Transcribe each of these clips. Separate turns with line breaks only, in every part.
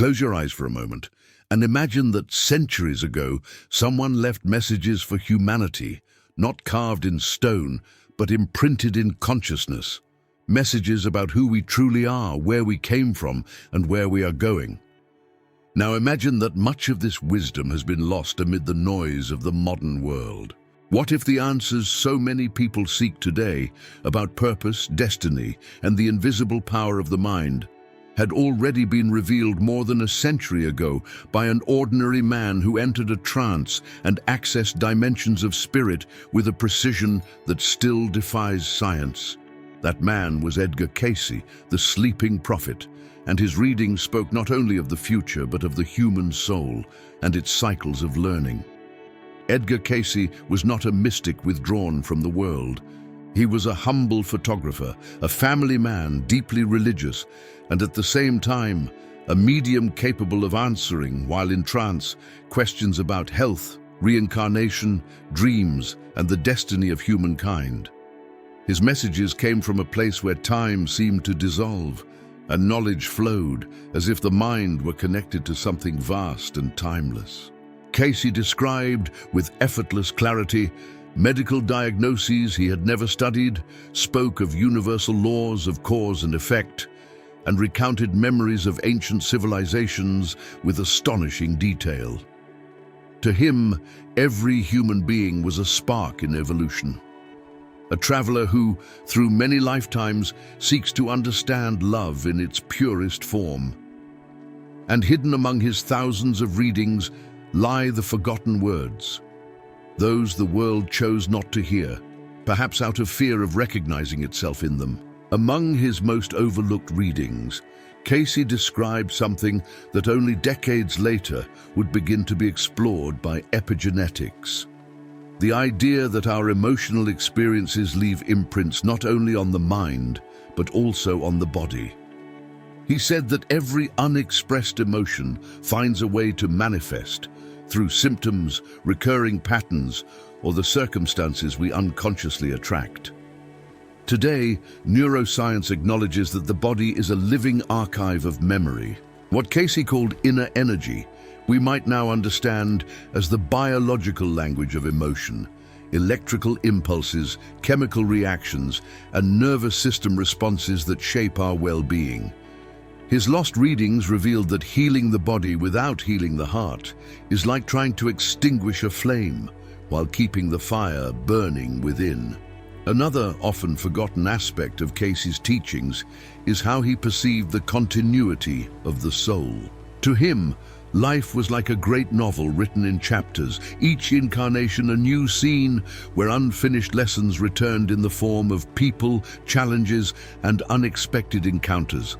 Close your eyes for a moment and imagine that centuries ago, someone left messages for humanity, not carved in stone, but imprinted in consciousness. Messages about who we truly are, where we came from, and where we are going. Now imagine that much of this wisdom has been lost amid the noise of the modern world. What if the answers so many people seek today about purpose, destiny, and the invisible power of the mind had already been revealed more than a century ago by an ordinary man who entered a trance and accessed dimensions of spirit with a precision that still defies science? That man was Edgar Cayce, the sleeping prophet, and his readings spoke not only of the future but of the human soul and its cycles of learning. Edgar Cayce was not a mystic withdrawn from the world. He was a humble photographer, a family man, deeply religious, and at the same time, a medium capable of answering, while in trance, questions about health, reincarnation, dreams, and the destiny of humankind. His messages came from a place where time seemed to dissolve, and knowledge flowed as if the mind were connected to something vast and timeless. Cayce described, with effortless clarity, medical diagnoses he had never studied, spoke of universal laws of cause and effect, and recounted memories of ancient civilizations with astonishing detail. To him, every human being was a spark in evolution. A traveler who, through many lifetimes, seeks to understand love in its purest form. And hidden among his thousands of readings lie the forgotten words, those the world chose not to hear, perhaps out of fear of recognizing itself in them. Among his most overlooked readings, Cayce described something that only decades later would begin to be explored by epigenetics. The idea that our emotional experiences leave imprints not only on the mind, but also on the body. He said that every unexpressed emotion finds a way to manifest through symptoms, recurring patterns, or the circumstances we unconsciously attract. Today, neuroscience acknowledges that the body is a living archive of memory. What Cayce called inner energy, we might now understand as the biological language of emotion, electrical impulses, chemical reactions, and nervous system responses that shape our well-being. His lost readings revealed that healing the body without healing the heart is like trying to extinguish a flame while keeping the fire burning within. Another often forgotten aspect of Cayce's teachings is how he perceived the continuity of the soul. To him, life was like a great novel written in chapters, each incarnation a new scene where unfinished lessons returned in the form of people, challenges, and unexpected encounters.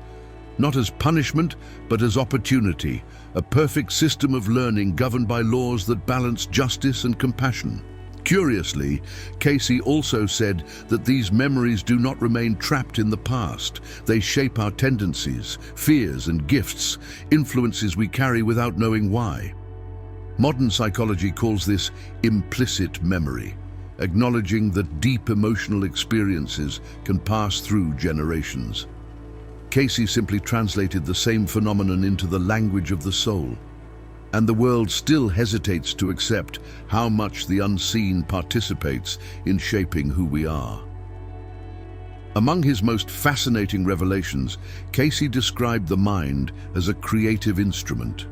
Not as punishment, but as opportunity, a perfect system of learning governed by laws that balance justice and compassion. Curiously, Cayce also said that these memories do not remain trapped in the past. They shape our tendencies, fears, and gifts, influences we carry without knowing why. Modern psychology calls this implicit memory, acknowledging that deep emotional experiences can pass through generations. Cayce simply translated the same phenomenon into the language of the soul, and the world still hesitates to accept how much the unseen participates in shaping who we are. Among his most fascinating revelations, Cayce described the mind as a creative instrument.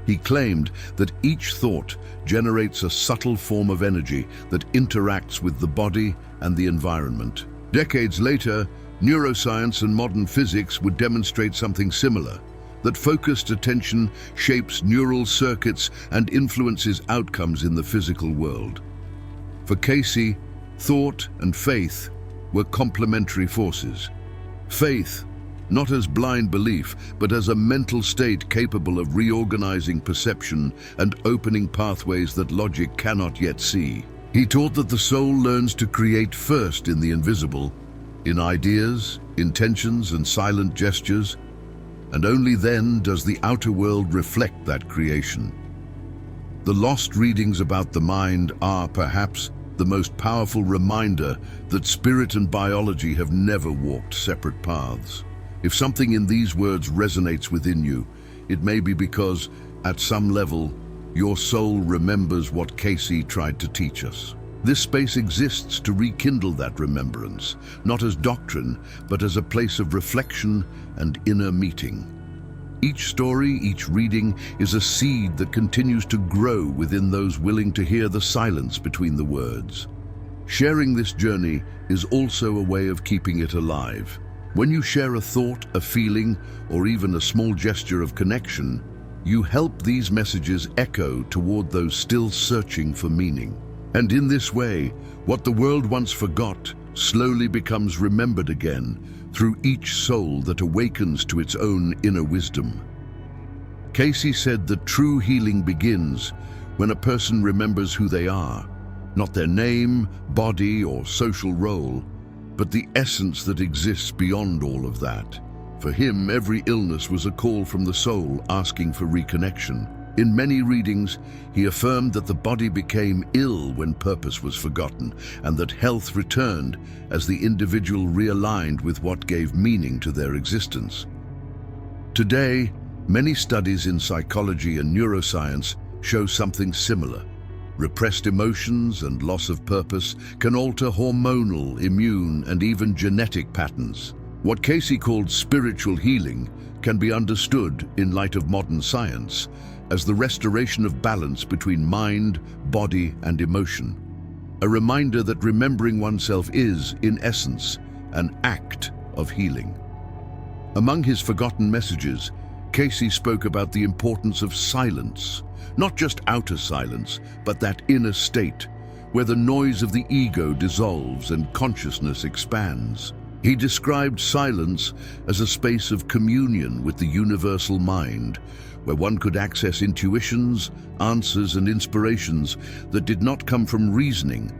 He claimed that each thought generates a subtle form of energy that interacts with the body and the environment. Decades later, neuroscience and modern physics would demonstrate something similar, that focused attention shapes neural circuits and influences outcomes in the physical world. For Cayce, thought and faith were complementary forces. Faith, not as blind belief, but as a mental state capable of reorganizing perception and opening pathways that logic cannot yet see. He taught that the soul learns to create first in the invisible, in ideas, intentions, and silent gestures, and only then does the outer world reflect that creation. The lost readings about the mind are, perhaps, the most powerful reminder that spirit and biology have never walked separate paths. If something in these words resonates within you, It may be because, at some level, your soul remembers what Cayce tried to teach us. This space exists to rekindle that remembrance, not as doctrine, but as a place of reflection and inner meeting. Each story, each reading, is a seed that continues to grow within those willing to hear the silence between the words. Sharing this journey is also a way of keeping it alive. When you share a thought, a feeling, or even a small gesture of connection, you help these messages echo toward those still searching for meaning. And in this way, what the world once forgot slowly becomes remembered again through each soul that awakens to its own inner wisdom. Cayce said that true healing begins when a person remembers who they are, not their name, body, or social role, but the essence that exists beyond all of that. For him, every illness was a call from the soul asking for reconnection. In many readings, he affirmed that the body became ill when purpose was forgotten, and that health returned as the individual realigned with what gave meaning to their existence. Today, many studies in psychology and neuroscience show something similar. Repressed emotions and loss of purpose can alter hormonal, immune, and even genetic patterns. What Cayce called spiritual healing can be understood in light of modern science as the restoration of balance between mind, body, and emotion. A reminder that remembering oneself is, in essence, an act of healing. Among his forgotten messages, Cayce spoke about the importance of silence, not just outer silence, but that inner state, where the noise of the ego dissolves and consciousness expands. He described silence as a space of communion with the universal mind, where one could access intuitions, answers, and inspirations that did not come from reasoning,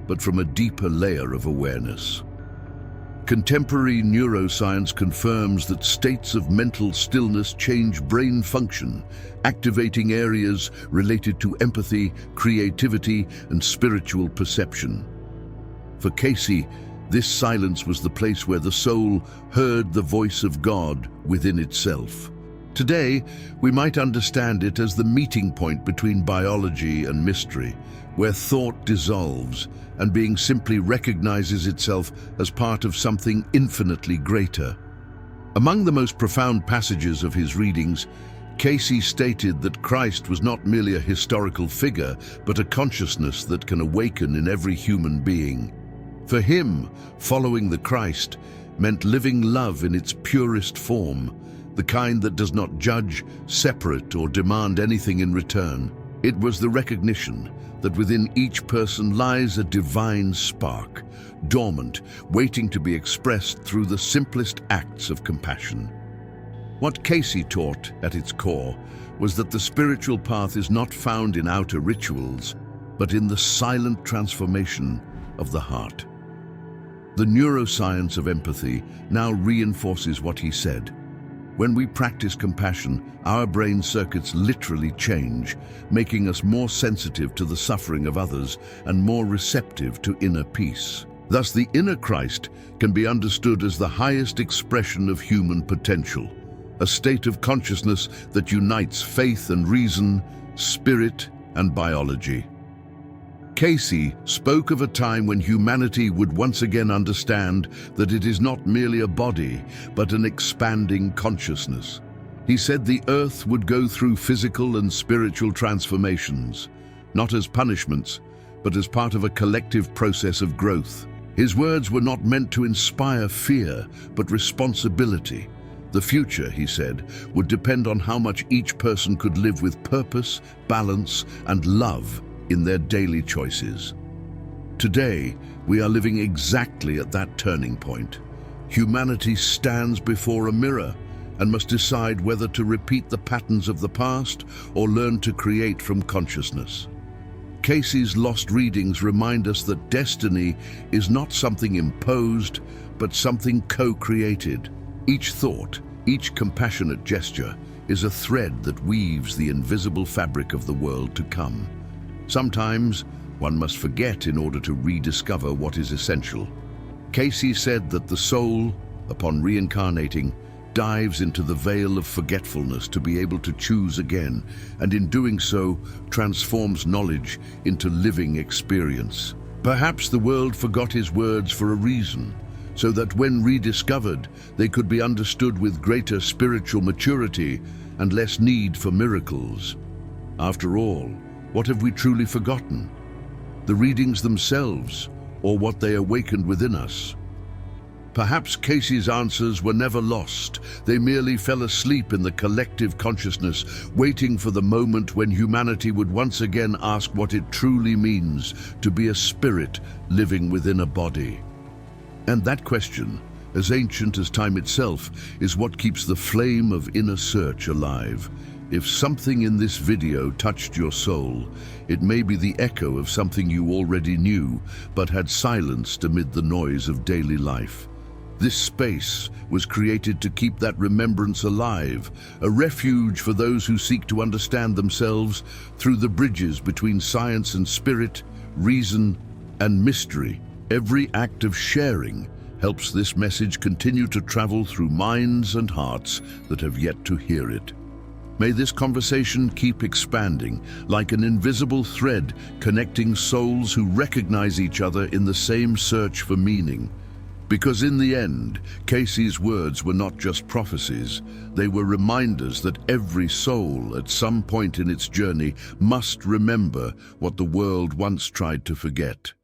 but from a deeper layer of awareness. Contemporary neuroscience confirms that states of mental stillness change brain function, activating areas related to empathy, creativity, and spiritual perception. For Cayce, this silence was the place where the soul heard the voice of God within itself. Today, we might understand it as the meeting point between biology and mystery, where thought dissolves and being simply recognizes itself as part of something infinitely greater. Among the most profound passages of his readings, Cayce stated that Christ was not merely a historical figure, but a consciousness that can awaken in every human being. For him, following the Christ meant living love in its purest form, the kind that does not judge, separate, or demand anything in return. It was the recognition that within each person lies a divine spark, dormant, waiting to be expressed through the simplest acts of compassion. What Cayce taught at its core was that the spiritual path is not found in outer rituals, but in the silent transformation of the heart. The neuroscience of empathy now reinforces what he said. When we practice compassion, our brain circuits literally change, making us more sensitive to the suffering of others and more receptive to inner peace. Thus, the inner Christ can be understood as the highest expression of human potential, a state of consciousness that unites faith and reason, spirit and biology. Cayce spoke of a time when humanity would once again understand that it is not merely a body, but an expanding consciousness. He said the earth would go through physical and spiritual transformations, not as punishments, but as part of a collective process of growth. His words were not meant to inspire fear, but responsibility. The future, he said, would depend on how much each person could live with purpose, balance, and love in their daily choices. Today, we are living exactly at that turning point. Humanity stands before a mirror and must decide whether to repeat the patterns of the past or learn to create from consciousness. Cayce's lost readings remind us that destiny is not something imposed, but something co-created. Each thought, each compassionate gesture is a thread that weaves the invisible fabric of the world to come. Sometimes, one must forget in order to rediscover what is essential. Cayce said that the soul, upon reincarnating, dives into the veil of forgetfulness to be able to choose again, and in doing so, transforms knowledge into living experience. Perhaps the world forgot his words for a reason, so that when rediscovered, they could be understood with greater spiritual maturity and less need for miracles. After all, what have we truly forgotten? The readings themselves, or what they awakened within us? Perhaps Cayce's answers were never lost. They merely fell asleep in the collective consciousness, waiting for the moment when humanity would once again ask what it truly means to be a spirit living within a body. And that question, as ancient as time itself, is what keeps the flame of inner search alive. If something in this video touched your soul, it may be the echo of something you already knew, but had silenced amid the noise of daily life. This space was created to keep that remembrance alive, a refuge for those who seek to understand themselves through the bridges between science and spirit, reason and mystery. Every act of sharing helps this message continue to travel through minds and hearts that have yet to hear it. May this conversation keep expanding, like an invisible thread connecting souls who recognize each other in the same search for meaning. Because in the end, Cayce's words were not just prophecies, they were reminders that every soul at some point in its journey must remember what the world once tried to forget.